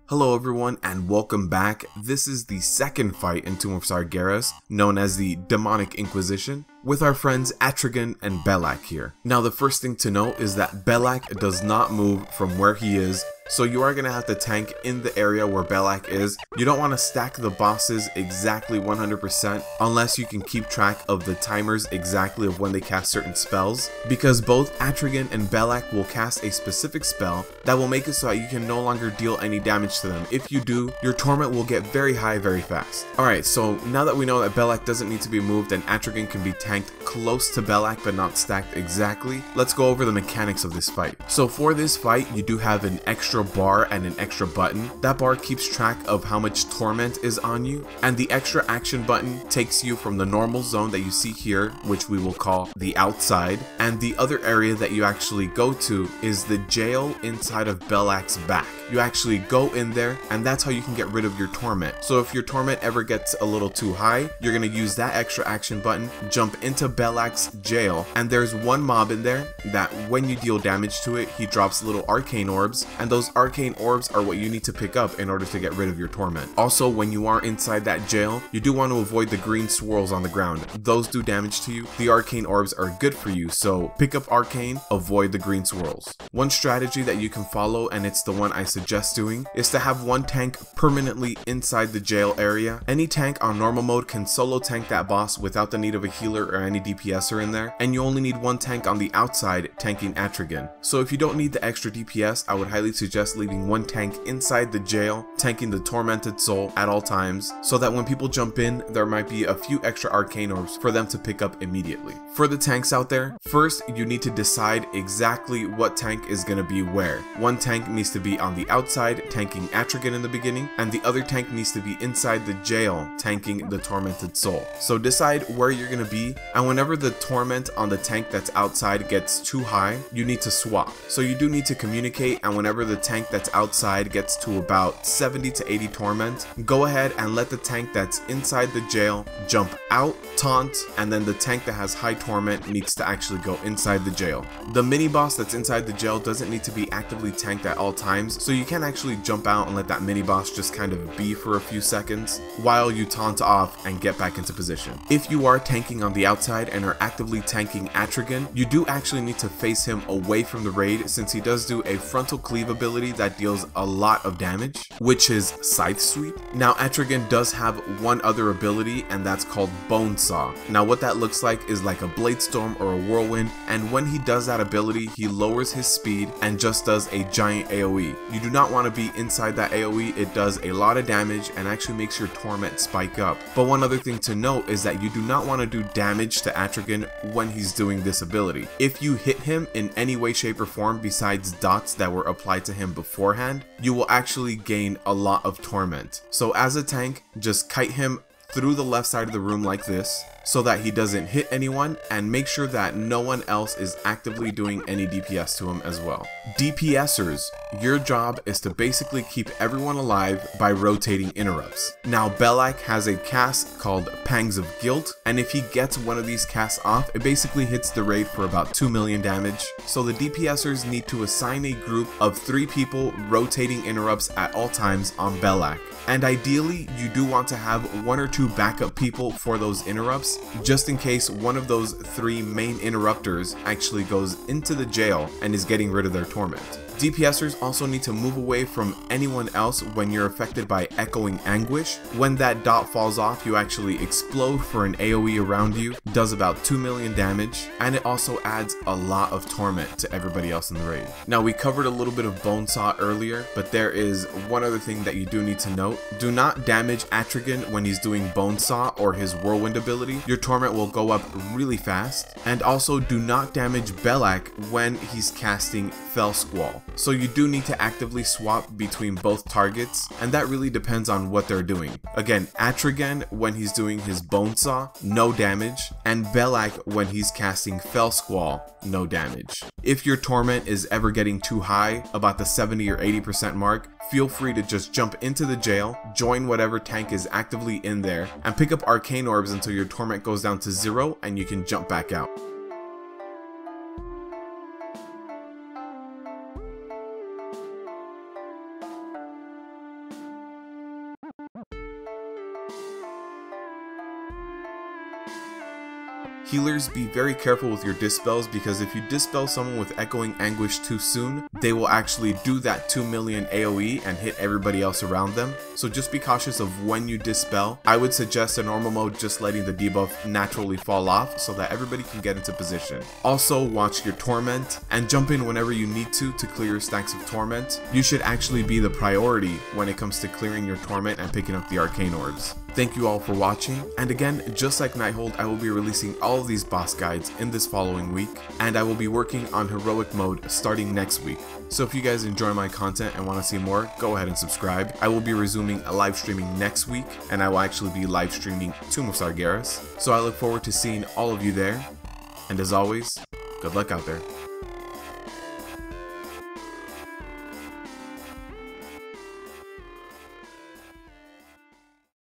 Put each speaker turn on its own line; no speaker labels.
Hello everyone and welcome back. This is the second fight in Tomb of Sargeras, known as the Demonic Inquisition, with our friends Atrigan and Belak here. Now the first thing to note is that Belak does not move from where he is, so you are going to have to tank in the area where Belak is. You don't want to stack the bosses exactly 100% unless you can keep track of the timers exactly of when they cast certain spells, because both Atrigan and Belak will cast a specific spell that will make it so that you can no longer deal any damage to them. If you do, your Torment will get very high very fast. Alright, so now that we know that Belak doesn't need to be moved and Atrigan can be tanked close to Belak but not stacked exactly, let's go over the mechanics of this fight. So for this fight, you do have an extra bar and an extra button. That bar keeps track of how much Torment is on you, and the extra action button takes you from the normal zone that you see here, which we will call the outside, and the other area that you actually go to is the jail inside of Belak's back. You actually go in there, and that's how you can get rid of your Torment. So if your Torment ever gets a little too high, you're going to use that extra action button, jump into Belak's jail, and there's one mob in there that when you deal damage to it, he drops little arcane orbs, and those arcane orbs are what you need to pick up in order to get rid of your Torment. Also, when you are inside that jail, you do want to avoid the green swirls on the ground. Those do damage to you. The arcane orbs are good for you, so pick up arcane, avoid the green swirls. One strategy that you can follow, and it's the one I suggest doing, is to have one tank permanently inside the jail area. Any tank on normal mode can solo tank that boss without the need of a healer or any DPSer in there, and you only need one tank on the outside tanking Atrigan. So if you don't need the extra DPS, I would highly suggest leaving one tank inside the jail, tanking the tormented soul at all times, so that when people jump in, there might be a few extra arcane orbs for them to pick up immediately. For the tanks out there, first you need to decide exactly what tank is going to be where. One tank needs to be on the outside tanking Atrigan in the beginning, and the other tank needs to be inside the jail tanking the tormented soul. So decide where you're going to be, and whenever the torment on the tank that's outside gets too high, you need to swap. So you do need to communicate, and whenever the tank that's outside gets to about 70 to 80 torment, go ahead and let the tank that's inside the jail jump out, taunt, and then the tank that has high torment needs to actually go inside the jail. The mini boss that's inside the jail doesn't need to be actively tanked at all times, so you can actually jump out and let that mini boss just kind of be for a few seconds while you taunt off and get back into position. If you are tanking on the outside and are actively tanking Atrigan, you do actually need to face him away from the raid, since he does do a frontal cleave ability that deals a lot of damage, which is Scythe Sweep. Now Atrigan does have one other ability, and that's called Bone Saw. Now what that looks like is like a Blade Storm or a Whirlwind, and when he does that ability, he lowers his speed and just does a giant AoE. You do not want to be inside that AoE. It does a lot of damage and actually makes your Torment spike up. But one other thing to note is that you do not want to do damage to Atrigan when he's doing this ability. If you hit him in any way, shape, or form besides dots that were applied to him beforehand, you will actually gain a lot of Torment. So as a tank, just kite him through the left side of the room like this, so that he doesn't hit anyone, and make sure that no one else is actively doing any DPS to him as well. DPSers, your job is to basically keep everyone alive by rotating interrupts. Now Belak has a cast called Pangs of Guilt, and if he gets one of these casts off, it basically hits the raid for about 2 million damage. So the DPSers need to assign a group of 3 people rotating interrupts at all times on Belak. And ideally, you do want to have 1 or 2 backup people for those interrupts, just in case one of those 3 main interrupters actually goes into the jail and is getting rid of their Torment. DPSers also need to move away from anyone else when you're affected by Echoing Anguish. When that dot falls off, you actually explode for an AoE around you, does about 2 million damage, and it also adds a lot of Torment to everybody else in the raid. Now we covered a little bit of Bone Saw earlier, but there is one other thing that you do need to note. Do not damage Atrigan when he's doing Bone Saw or his Whirlwind ability. Your Torment will go up really fast. And also do not damage Belak when he's casting Fell Squall. So you do need to actively swap between both targets, and that really depends on what they're doing. Again, Atrigan when he's doing his Bone Saw, no damage, and Belak when he's casting Fell Squall, no damage. If your Torment is ever getting too high, about the 70 or 80% mark, feel free to just jump into the jail, join whatever tank is actively in there, and pick up arcane orbs until your Torment goes down to 0 and you can jump back out. Healers, be very careful with your dispels, because if you dispel someone with Echoing Anguish too soon, they will actually do that 2 million AoE and hit everybody else around them. So just be cautious of when you dispel. I would suggest in normal mode just letting the debuff naturally fall off so that everybody can get into position. Also, watch your Torment and jump in whenever you need to clear your stacks of Torment. You should actually be the priority when it comes to clearing your Torment and picking up the Arcane Orbs. Thank you all for watching, and again, just like Nighthold, I will be releasing all of these boss guides in this following week, and I will be working on heroic mode starting next week. So if you guys enjoy my content and want to see more, go ahead and subscribe. I will be resuming live streaming next week, and I will actually be live streaming Tomb of Sargeras. So I look forward to seeing all of you there, and as always, good luck out there.